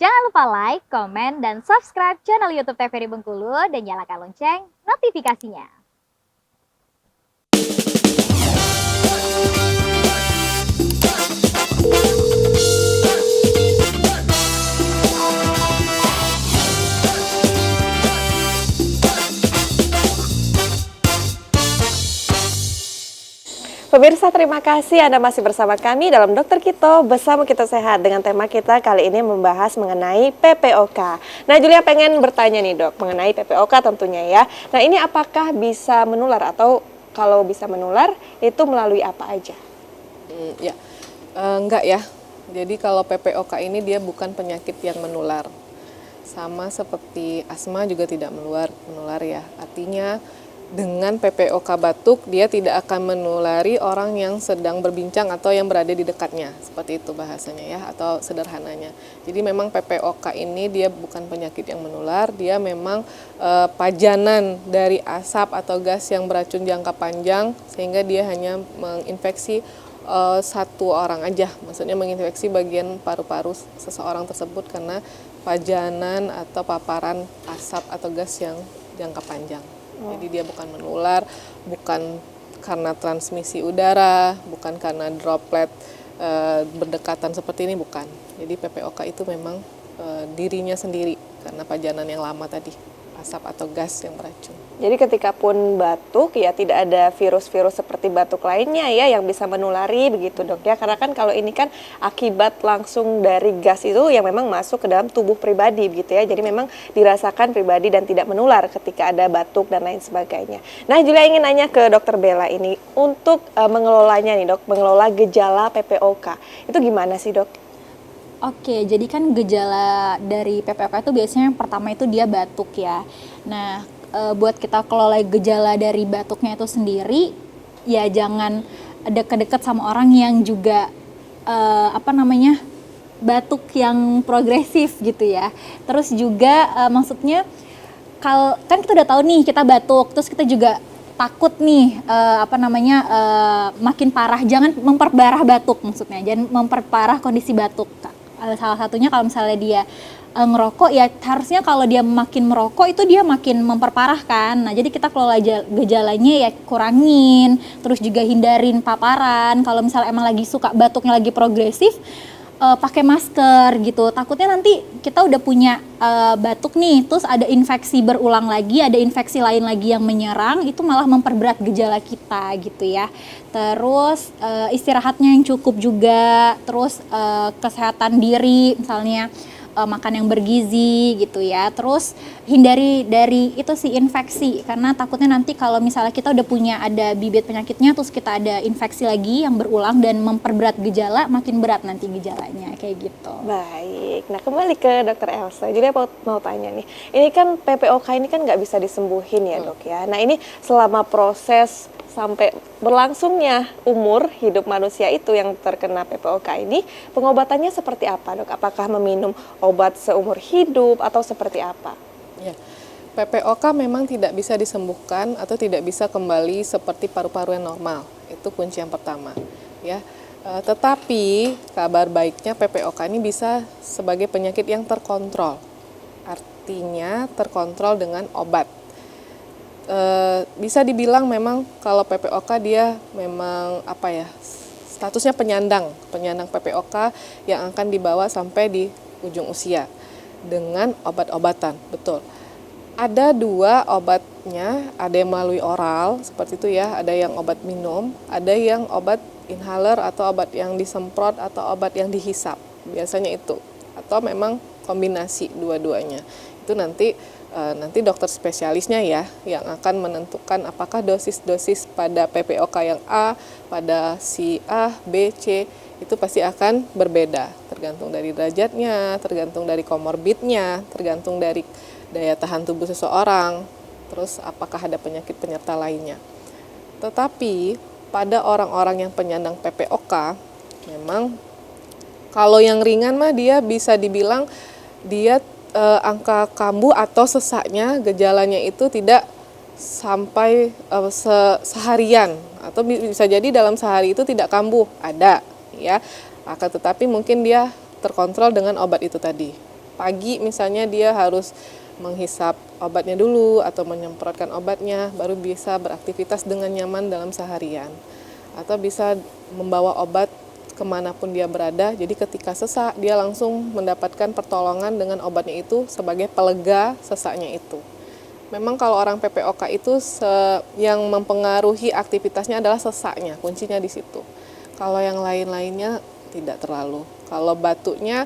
Jangan lupa like, komen, dan subscribe channel YouTube TVRI Bengkulu dan nyalakan lonceng notifikasinya. Pemirsa, terima kasih Anda masih bersama kami dalam Dokter Kito Bersama Kita Sehat. Dengan tema kita kali ini membahas mengenai PPOK. Nah, Julia pengen bertanya nih dok, mengenai PPOK tentunya ya. Nah, ini apakah bisa menular atau kalau bisa menular itu melalui apa aja? Enggak ya. Jadi kalau PPOK ini dia bukan penyakit yang menular. Sama seperti asma juga tidak menular ya. Artinya dengan PPOK batuk dia tidak akan menulari orang yang sedang berbincang atau yang berada di dekatnya. Seperti itu bahasanya ya, atau sederhananya. Jadi memang PPOK ini dia bukan penyakit yang menular, dia memang pajanan dari asap atau gas yang beracun jangka panjang sehingga dia hanya menginfeksi satu orang aja. Maksudnya menginfeksi bagian paru-paru seseorang tersebut karena pajanan atau paparan asap atau gas yang jangka panjang. Jadi dia bukan menular, bukan karena transmisi udara, bukan karena droplet berdekatan seperti ini, bukan. Jadi PPOK itu memang dirinya sendiri karena pajanan yang lama tadi, asap atau gas yang beracun. Jadi ketika pun batuk ya tidak ada virus-virus seperti batuk lainnya ya yang bisa menulari begitu dok ya. Karena kan kalau ini kan akibat langsung dari gas itu yang memang masuk ke dalam tubuh pribadi begitu ya. Jadi memang dirasakan pribadi dan tidak menular ketika ada batuk dan lain sebagainya. Nah, Julia ingin nanya ke dokter Bella ini untuk mengelolanya nih dok, mengelola gejala PPOK. Itu gimana sih dok? Oke, jadi kan gejala dari PPOK itu biasanya yang pertama itu dia batuk ya. Nah, buat kita kelola gejala dari batuknya itu sendiri, ya jangan deket-deket sama orang yang juga batuk yang progresif gitu ya. Terus juga maksudnya kalau kan kita udah tahu nih kita batuk, terus kita juga takut nih makin parah, jangan memperparah batuk maksudnya, jangan memperparah kondisi batuk. Salah satunya kalau misalnya dia ngerokok ya harusnya kalau dia makin merokok itu dia makin memperparah kan. Nah, jadi kita kelola gejalanya ya kurangin, terus juga hindarin paparan. Kalau misalnya emang lagi suka batuknya lagi progresif, pakai masker gitu. Takutnya nanti kita udah punya batuk nih, terus ada infeksi berulang lagi, ada infeksi lain lagi yang menyerang, itu malah memperberat gejala kita gitu ya. Terus istirahatnya yang cukup juga, terus kesehatan diri misalnya makan yang bergizi gitu ya. Terus hindari dari itu sih infeksi, karena takutnya nanti kalau misalnya kita udah punya ada bibit penyakitnya terus kita ada infeksi lagi yang berulang dan memperberat gejala, makin berat nanti gejalanya kayak gitu. Baik, nah kembali ke dokter Elsa. Jadi mau tanya nih, ini kan PPOK ini kan nggak bisa disembuhin ya dok ya. Nah ini selama proses sampai berlangsungnya umur hidup manusia itu yang terkena PPOK ini, pengobatannya seperti apa dok? Apakah meminum obat seumur hidup atau seperti apa? Ya, PPOK memang tidak bisa disembuhkan atau tidak bisa kembali seperti paru-paru yang normal. Itu kunci yang pertama. Ya, tetapi kabar baiknya PPOK ini bisa sebagai penyakit yang terkontrol. Artinya terkontrol dengan obat. Bisa dibilang memang kalau PPOK dia memang statusnya penyandang PPOK yang akan dibawa sampai di ujung usia dengan obat-obatan, betul. Ada dua obatnya, ada yang melalui oral seperti itu ya, ada yang obat minum, ada yang obat inhaler atau obat yang disemprot atau obat yang dihisap, biasanya itu, atau memang kombinasi dua-duanya. Itu nanti dokter spesialisnya ya yang akan menentukan apakah dosis-dosis pada PPOK yang A, pada si A, B, C itu pasti akan berbeda, tergantung dari derajatnya, tergantung dari komorbidnya, tergantung dari daya tahan tubuh seseorang, terus apakah ada penyakit penyerta lainnya. Tetapi pada orang-orang yang penyandang PPOK, memang kalau yang ringan mah dia bisa dibilang dia angka kambuh atau sesaknya gejalanya itu tidak sampai seharian atau bisa jadi dalam sehari itu tidak kambuh, ada ya. Akan tetapi mungkin dia terkontrol dengan obat itu tadi. pagi misalnya dia harus menghisap obatnya dulu atau menyemprotkan obatnya, baru bisa beraktivitas dengan nyaman dalam seharian. Atau bisa membawa obat kemanapun dia berada, jadi ketika sesak dia langsung mendapatkan pertolongan dengan obatnya itu sebagai pelega sesaknya itu. Memang kalau orang PPOK itu yang mempengaruhi aktivitasnya adalah sesaknya, kuncinya di situ. Kalau yang lain-lainnya tidak terlalu. Kalau batuknya,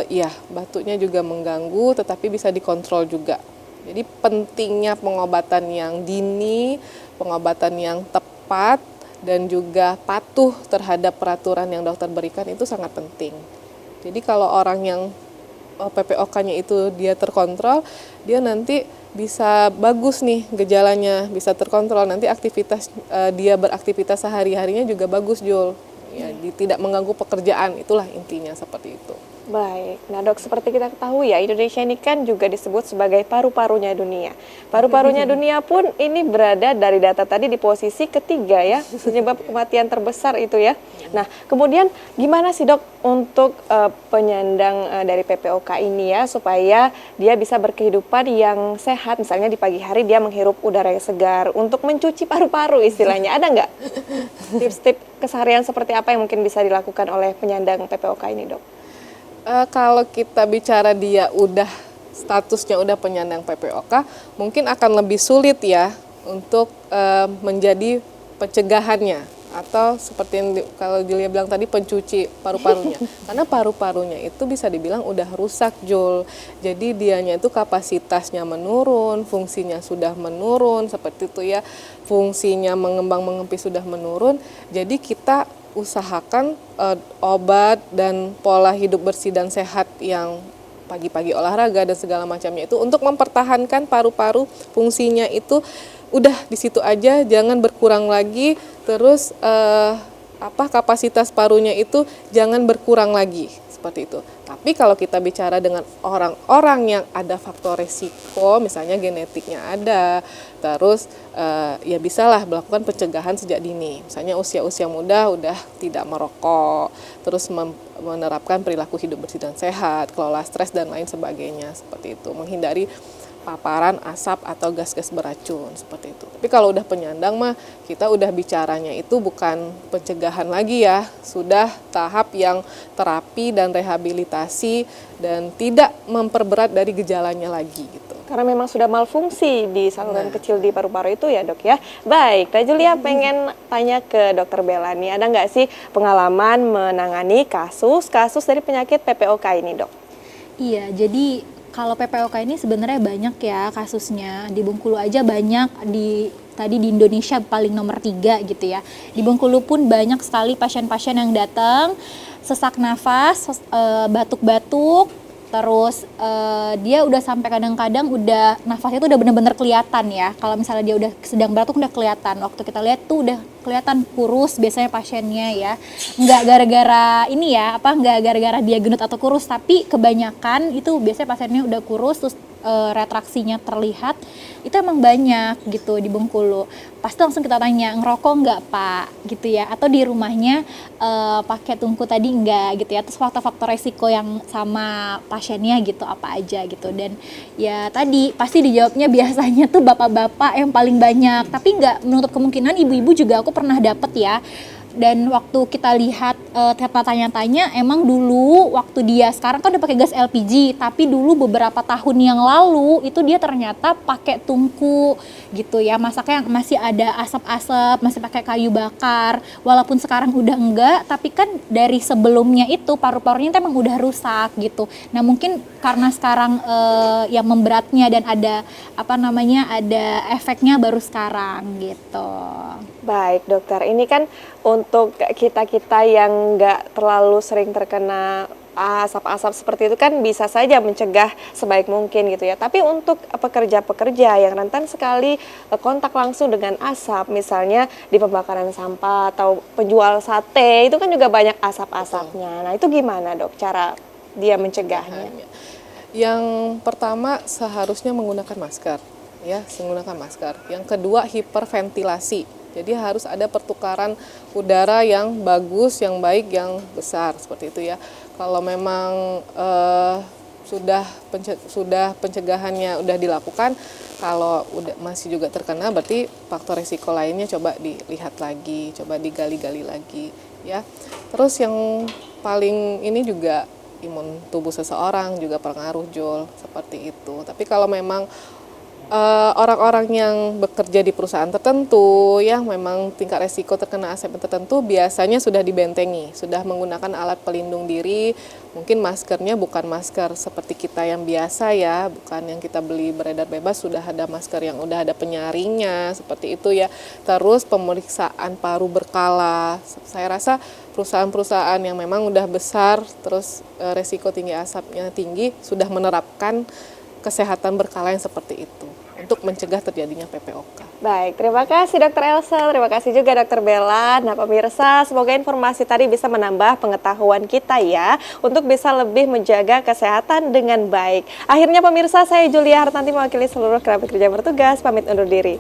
ya batuknya juga mengganggu, tetapi bisa dikontrol juga. Jadi pentingnya pengobatan yang dini, pengobatan yang tepat, dan juga patuh terhadap peraturan yang dokter berikan itu sangat penting. Jadi kalau orang yang PPOK-nya itu dia terkontrol, dia nanti bisa bagus nih gejalanya, bisa terkontrol. Nanti aktivitas dia beraktivitas sehari-harinya juga bagus, Jul. Ya, tidak mengganggu pekerjaan, itulah intinya seperti itu. Baik, nah dok, seperti kita ketahui ya, Indonesia ini kan juga disebut sebagai paru-parunya dunia. Paru-parunya dunia pun ini berada dari data tadi di posisi ketiga ya, penyebab kematian terbesar itu ya. Nah, kemudian gimana sih dok untuk penyandang dari PPOK ini ya, supaya dia bisa berkehidupan yang sehat, misalnya di pagi hari dia menghirup udara yang segar, untuk mencuci paru-paru istilahnya, ada nggak tips-tips keseharian seperti apa yang mungkin bisa dilakukan oleh penyandang PPOK ini dok? Kalau kita bicara dia udah statusnya udah penyandang PPOK, mungkin akan lebih sulit ya untuk menjadi pencegahannya, atau seperti yang kalau Julia bilang tadi, pencuci paru-parunya. Karena paru-parunya itu bisa dibilang udah rusak, Jul. Jadi dianya itu kapasitasnya menurun, fungsinya sudah menurun, seperti itu ya. Fungsinya mengembang mengempis sudah menurun. Jadi kita usahakan obat dan pola hidup bersih dan sehat yang pagi-pagi olahraga dan segala macamnya itu untuk mempertahankan paru-paru fungsinya itu udah di situ aja, jangan berkurang lagi. Terus kapasitas parunya itu jangan berkurang lagi, seperti itu. Tapi kalau kita bicara dengan orang-orang yang ada faktor resiko, misalnya genetiknya ada, terus ya bisalah melakukan pencegahan sejak dini. Misalnya usia-usia muda udah tidak merokok, terus menerapkan perilaku hidup bersih dan sehat, kelola stres dan lain sebagainya, seperti itu. Menghindari paparan asap atau gas-gas beracun, seperti itu. Tapi kalau udah penyandang mah kita udah bicaranya itu bukan pencegahan lagi ya, sudah tahap yang terapi dan rehabilitasi dan tidak memperberat dari gejalanya lagi gitu. Karena memang sudah malfungsi di saluran kecil di paru-paru itu ya dok ya. Baik, Teh Julia pengen tanya ke dokter Bella nih, ada nggak sih pengalaman menangani kasus dari penyakit PPOK ini dok? Iya, jadi kalau PPOK ini sebenarnya banyak ya kasusnya. Di Bengkulu aja banyak, tadi di Indonesia paling nomor 3 gitu ya. Di Bengkulu pun banyak sekali pasien-pasien yang datang, sesak nafas, batuk-batuk, terus dia udah sampai kadang-kadang udah nafasnya tuh udah bener-bener kelihatan ya. Kalau misalnya dia udah sedang batuk udah kelihatan. Waktu kita lihat tuh udah kelihatan kurus biasanya pasiennya ya. Nggak gara-gara ini ya, nggak gara-gara dia gendut atau kurus, tapi kebanyakan itu biasanya pasiennya udah kurus terus retraksinya terlihat. Itu emang banyak gitu di Bengkulu. Pasti langsung kita tanya, ngerokok nggak Pak gitu ya, atau di rumahnya pakai tungku tadi nggak gitu ya. Terus faktor-faktor resiko yang sama pasiennya gitu apa aja gitu. Dan ya tadi pasti dijawabnya biasanya tuh bapak-bapak yang paling banyak, tapi nggak menutup kemungkinan ibu-ibu juga aku pernah dapet ya. Dan waktu kita lihat tanya-tanya, emang dulu waktu dia sekarang kan udah pakai gas LPG, tapi dulu beberapa tahun yang lalu itu dia ternyata pakai tungku gitu ya, masaknya masih ada asap-asap, masih pakai kayu bakar. Walaupun sekarang udah enggak, tapi kan dari sebelumnya itu paru-parunya emang udah rusak gitu. Nah mungkin karena sekarang yang memberatnya dan ada ada efeknya baru sekarang gitu. Baik dokter, ini kan untuk kita-kita yang nggak terlalu sering terkena asap-asap seperti itu kan bisa saja mencegah sebaik mungkin gitu ya. Tapi untuk pekerja-pekerja yang rentan sekali kontak langsung dengan asap, misalnya di pembakaran sampah atau penjual sate, itu kan juga banyak asap-asapnya. Nah itu gimana dok cara dia mencegahnya? Yang pertama seharusnya menggunakan masker. Ya, menggunakan masker. Yang kedua hiperventilasi. Jadi harus ada pertukaran udara yang bagus, yang baik, yang besar seperti itu ya. Kalau memang sudah pencegahannya udah dilakukan, kalau udah masih juga terkena, berarti faktor risiko lainnya coba dilihat lagi, coba digali-gali lagi ya. Terus yang paling ini juga imun tubuh seseorang juga pengaruh, Jul, seperti itu. Tapi kalau memang orang-orang yang bekerja di perusahaan tertentu yang memang tingkat resiko terkena asap tertentu biasanya sudah dibentengi, sudah menggunakan alat pelindung diri, mungkin maskernya bukan masker seperti kita yang biasa ya, bukan yang kita beli beredar bebas, sudah ada masker yang udah ada penyaringnya seperti itu ya. Terus pemeriksaan paru berkala, saya rasa perusahaan-perusahaan yang memang udah besar, terus resiko tinggi asapnya tinggi, sudah menerapkan kesehatan berkala yang seperti itu untuk mencegah terjadinya PPOK. Baik, terima kasih Dokter Elsa, terima kasih juga Dokter Bella. Nah pemirsa, semoga informasi tadi bisa menambah pengetahuan kita ya, untuk bisa lebih menjaga kesehatan dengan baik. Akhirnya pemirsa, saya Julia Hartanti mewakili seluruh kerabat kerja bertugas, pamit undur diri.